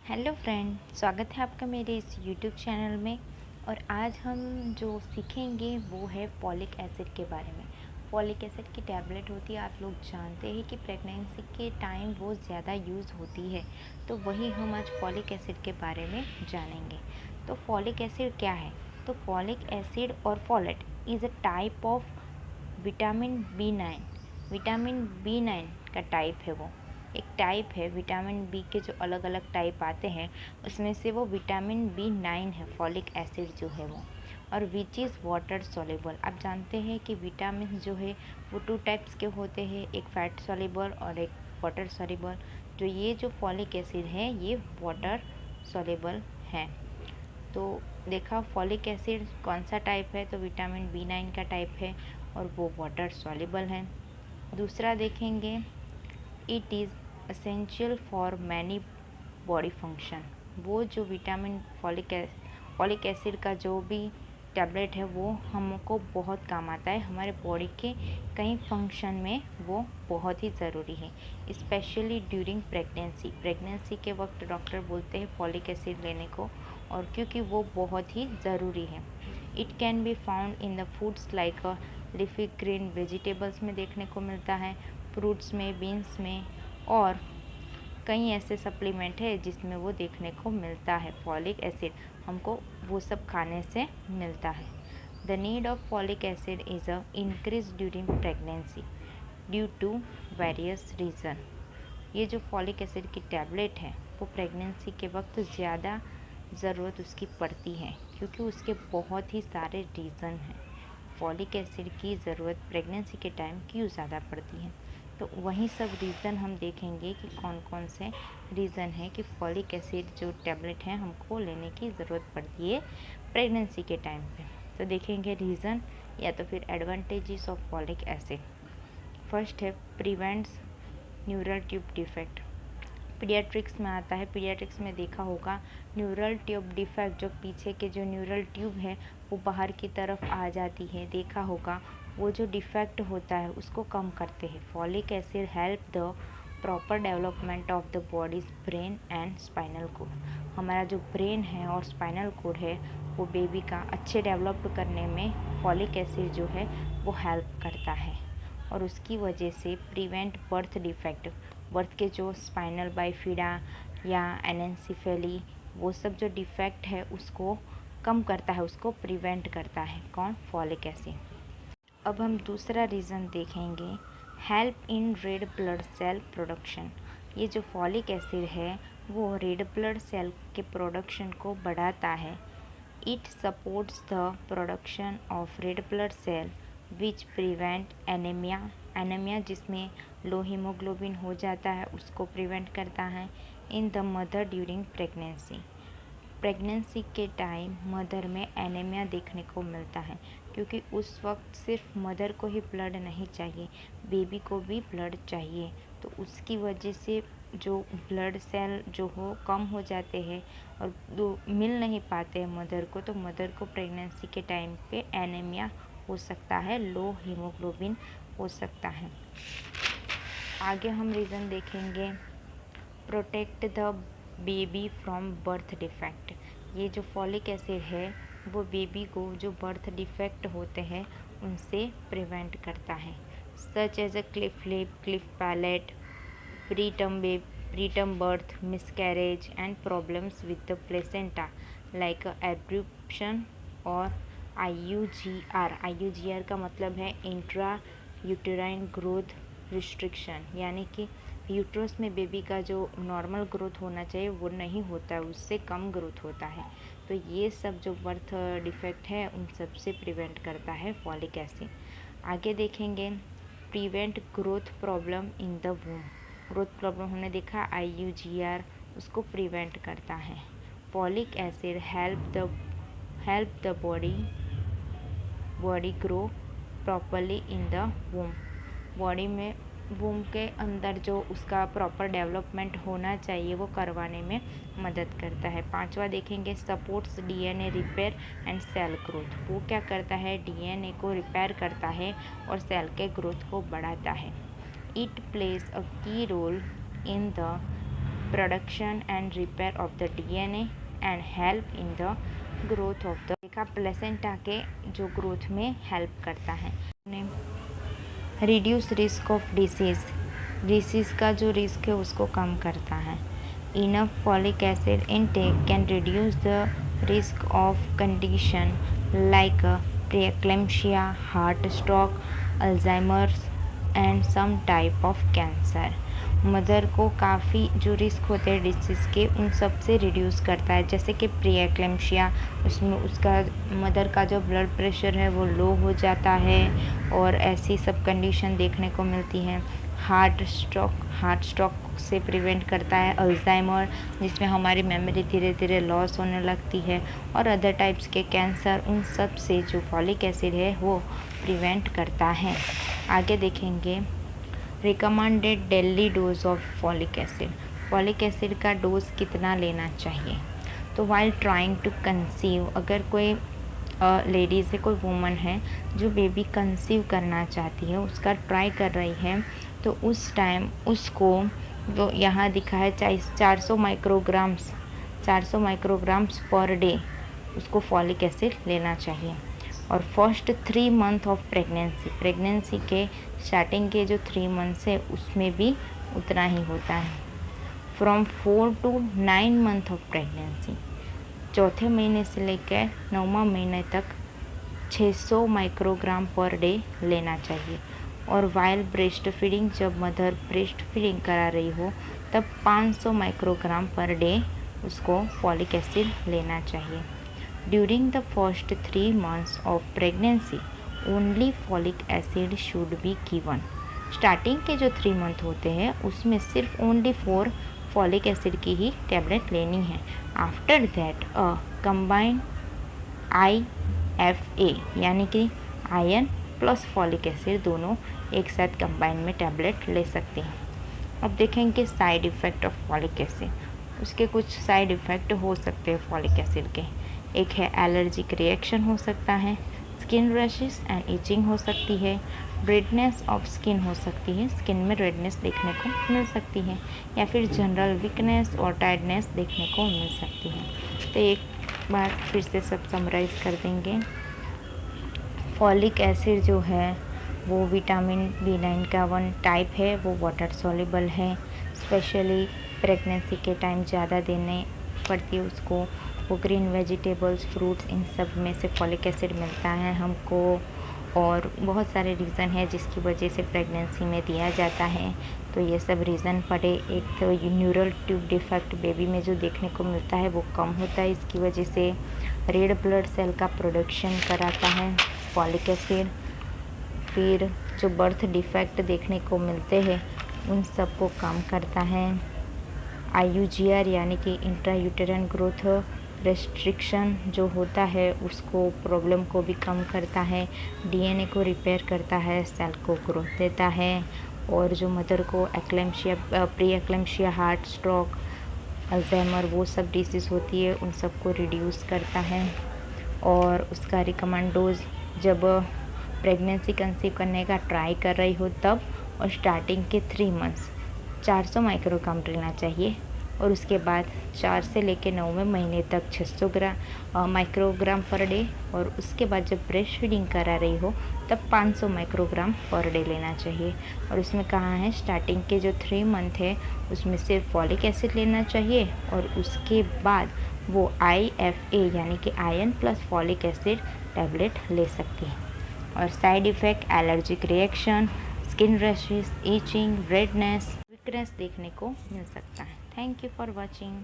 Hello friend, स्वागत है आपका मेरे इस यूट्यूब चैनल में। और आज हम जो सीखेंगे वो है फॉलिक एसिड के बारे में। फॉलिक एसिड की टैबलेट होती है, आप लोग जानते हैं कि प्रेगनेंसी के टाइम वो ज़्यादा यूज़ होती है, तो वही हम आज फॉलिक एसिड के बारे में जानेंगे। तो फॉलिक एसिड क्या है? तो फॉलिक एसिड और folate is a type of vitamin B9। Vitamin B9 का टाइप है वो, एक टाइप है विटामिन बी के। जो अलग अलग टाइप आते हैं उसमें से वो विटामिन B9 है, फॉलिक एसिड जो है वो। और विच इज़ वाटर सॉल्युबल। आप जानते हैं कि विटामिन जो है वो 2 टाइप्स के होते हैं, एक फैट सॉल्युबल और एक वाटर सॉल्युबल। जो ये जो फॉलिक एसिड है ये वाटर सॉल्युबल है। तो देखा फॉलिक एसिड कौन सा टाइप है, तो विटामिन B9 का टाइप है और वो वाटर सॉल्युबल है। दूसरा देखेंगे, it is essential for many body function. वो जो विटामिन फॉलिक एसिड का जो भी टैबलेट है वो हमको बहुत काम आता है, हमारे बॉडी के कई फंक्शन में वो बहुत ही ज़रूरी है, स्पेशली ड्यूरिंग प्रेगनेंसी के वक्त डॉक्टर बोलते हैं फॉलिक एसिड लेने को, और क्योंकि वो बहुत ही ज़रूरी है। It can be found in the foods like leafy green vegetables में देखने को मिलता है, फ्रूट्स में, बीन्स में, और कई ऐसे सप्लीमेंट है जिसमें वो देखने को मिलता है। फॉलिक एसिड हमको वो सब खाने से मिलता है। The need of folic acid is a increase during pregnancy due to various reason. ये जो फॉलिक एसिड की टैबलेट है वो प्रेगनेंसी के वक्त ज़्यादा ज़रूरत उसकी पड़ती है, क्योंकि उसके बहुत ही सारे रीज़न हैं। फॉलिक एसिड की ज़रूरत प्रेगनेंसी के टाइम क्यों ज़्यादा पड़ती है, तो वही सब रीज़न हम देखेंगे कि कौन कौन से रीज़न है कि फॉलिक एसिड जो टैबलेट है हमको लेने की ज़रूरत पड़ती है प्रेगनेंसी के टाइम पे। तो देखेंगे रीज़न या तो फिर advantages of folic acid. First है prevents neural tube defect. Paediatrics में आता है, पीडियाट्रिक्स में देखा होगा न्यूरल ट्यूब डिफेक्ट, जो पीछे के जो न्यूरल ट्यूब है वो बाहर की तरफ आ जाती है, देखा होगा। वो जो डिफेक्ट होता है उसको कम करते हैं। Folic acid help the proper development of the bodies brain and spinal cord. हमारा जो ब्रेन है और स्पाइनल कोड है वो बेबी का अच्छे डेवलप करने में फॉलिक एसिड जो है वो हेल्प करता है, और उसकी वजह से प्रिवेंट बर्थ डिफेक्ट, बर्थ के जो स्पाइनल बाइफिडा या एनेंसिफेली, वो सब जो डिफेक्ट है उसको कम करता है, उसको प्रिवेंट करता है। कौन? Folic acid. अब हम दूसरा रीज़न देखेंगे, help in red blood cell production. ये जो फॉलिक एसिड है वो रेड ब्लड सेल के प्रोडक्शन को बढ़ाता है। It supports the production of red blood cell which prevent anaemia. Anaemia जिसमें लो हीमोग्लोबिन हो जाता है उसको प्रिवेंट करता है in the mother during pregnancy. Pregnancy के टाइम मदर में एनीमिया देखने को मिलता है, क्योंकि उस वक्त सिर्फ मदर को ही ब्लड नहीं चाहिए, बेबी को भी ब्लड चाहिए। तो उसकी वजह से जो ब्लड सेल जो हो कम हो जाते हैं और मिल नहीं पाते हैं मदर को, तो मदर को प्रेगनेंसी के टाइम पे एनीमिया हो सकता है, लो हीमोग्लोबिन हो सकता है। आगे हम रीज़न देखेंगे, protect the baby from birth defect. ये जो फॉलिक एसिड है वो बेबी को जो बर्थ डिफेक्ट होते हैं उनसे प्रिवेंट करता है, such as a cleft lip, cleft palate, preterm birth, miscarriage and problems with the placenta like abruption और IUGR। IUGR का मतलब है इंट्रा यूटेराइन ग्रोथ रिस्ट्रिक्शन, यानी कि यूट्रस में बेबी का जो नॉर्मल ग्रोथ होना चाहिए वो नहीं होता है, उससे कम ग्रोथ होता है। तो ये सब जो बर्थ डिफेक्ट है उन सब से प्रिवेंट करता है फॉलिक एसिड। आगे देखेंगे, prevent growth problem in the वूम। Growth problem हमने देखा IUGR उसको प्रिवेंट करता है। Folic acid help the body grow properly in the वूम। Body में वूम के अंदर जो उसका प्रॉपर डेवलपमेंट होना चाहिए वो करवाने में मदद करता है। पांचवा देखेंगे, supports DNA repair and cell growth. वो क्या करता है? DNA को रिपेयर करता है और सेल के ग्रोथ को बढ़ाता है। It plays a key role in the production and repair of the DNA and help in the growth of the placenta के जो ग्रोथ में हेल्प करता है। रिड्यूस रिस्क ऑफ डिसीज़ का जो रिस्क है उसको कम करता है। Enough folic acid intake can reduce the risk of condition like preeclampsia, heart stroke, Alzheimer's and some type of cancer. Mother को काफ़ी जो रिस्क होते हैं डिसीज़ के उन सब से रिड्यूस करता है, जैसे कि प्रीएक्लेम्शिया, उसमें उसका मदर का जो ब्लड प्रेशर है वो लो हो जाता है और ऐसी सब कंडीशन देखने को मिलती है। हार्ट स्ट्रोक से प्रिवेंट करता है। अल्जाइमर, जिसमें हमारी मेमोरी धीरे धीरे लॉस होने लगती है, और अदर टाइप्स के कैंसर, उन सब से जो फॉलिक एसिड है वो प्रिवेंट करता है। आगे देखेंगे recommended daily dose of folic acid का डोज कितना लेना चाहिए। तो वाइल ट्राइंग टू कंसीव, अगर कोई लेडीज़ है, कोई वुमन है जो बेबी कंसीव करना चाहती है, उसका ट्राई कर रही है, तो उस टाइम उसको जो यहाँ दिखा है 400 माइक्रोग्राम्स पर डे उसको फॉलिक एसिड लेना चाहिए। और फर्स्ट 3 मंथ ऑफ प्रेगनेंसी के स्टार्टिंग के जो 3 मंथ्स है उसमें भी उतना ही होता है। From 4 to 9 month of pregnancy, चौथे महीने से लेकर 9वां महीने तक 600 माइक्रोग्राम पर डे लेना चाहिए। और वाइल ब्रेस्ट फीडिंग, जब मदर ब्रेस्ट फीडिंग करा रही हो तब 500 माइक्रोग्राम पर डे उसको फॉलिक एसिड लेना चाहिए। During the first 3 months of pregnancy only folic acid should be given. Starting के जो 3 मंथ होते हैं उसमें सिर्फ ओनली 4 फॉलिक एसिड की ही टैबलेट लेनी है। आफ्टर दैट कंबाइंड IFA, यानी कि आयरन प्लस फॉलिक एसिड दोनों एक साथ कंबाइन में टैबलेट ले सकते हैं। अब देखेंगे side effect of folic acid. उसके कुछ साइड इफ़ेक्ट हो सकते हैं फॉलिक एसिड के। एक है एलर्जिक रिएक्शन हो सकता है, स्किन रैशेस एंड इचिंग हो सकती है, रेडनेस ऑफ स्किन हो सकती है, स्किन में रेडनेस देखने को मिल सकती है, या फिर जनरल वीकनेस और टायर्डनेस देखने को मिल सकती है। तो एक बार फिर से सब समराइज़ कर देंगे। फॉलिक एसिड जो है वो विटामिन B9 का 1 टाइप है, वो वाटर सॉल्युबल है। स्पेशली प्रेगनेंसी के टाइम ज़्यादा देने पड़ती है उसको। वो ग्रीन वेजिटेबल्स, फ्रूट्स, इन सब में से फॉलिक एसिड मिलता है हमको। और बहुत सारे रीज़न है जिसकी वजह से प्रेगनेंसी में दिया जाता है। तो ये सब रीज़न पड़े। एक तो न्यूरल ट्यूब डिफेक्ट बेबी में जो देखने को मिलता है वो कम होता है, इसकी वजह से रेड ब्लड सेल का प्रोडक्शन कराता है फॉलिक एसिड। फिर जो बर्थ डिफेक्ट देखने को मिलते हैं उन सब को कम करता है। IUGR यानी कि इंट्रायूटेरन ग्रोथ रेस्ट्रिक्शन जो होता है उसको, प्रॉब्लम को भी कम करता है। DNA को रिपेयर करता है, सेल को ग्रोथ देता है। और जो मदर को pre eclampsia, heart stroke, Alzheimer, वो सब डिसीज़ होती है उन सब को रिड्यूस करता है। और उसका रिकमेंड डोज जब प्रेगनेंसी कंसीव करने का ट्राई कर रही हो तब, और स्टार्टिंग के 3 मंथ्स 400 माइक्रोग्राम लेना चाहिए। और उसके बाद 4 से लेकर 9वें महीने तक 600 माइक्रोग्राम पर डे। और उसके बाद जब ब्रेस्ट फीडिंग करा रही हो तब 500 माइक्रोग्राम पर डे लेना चाहिए। और उसमें कहा है स्टार्टिंग के जो 3 मंथ है उसमें सिर्फ फॉलिक एसिड लेना चाहिए, और उसके बाद वो IFA यानी कि iron plus folic acid tablet ले सकती है। और side effect allergic reaction, skin rashes, itching, redness, weakness देखने को मिल सकता है। Thank you for watching.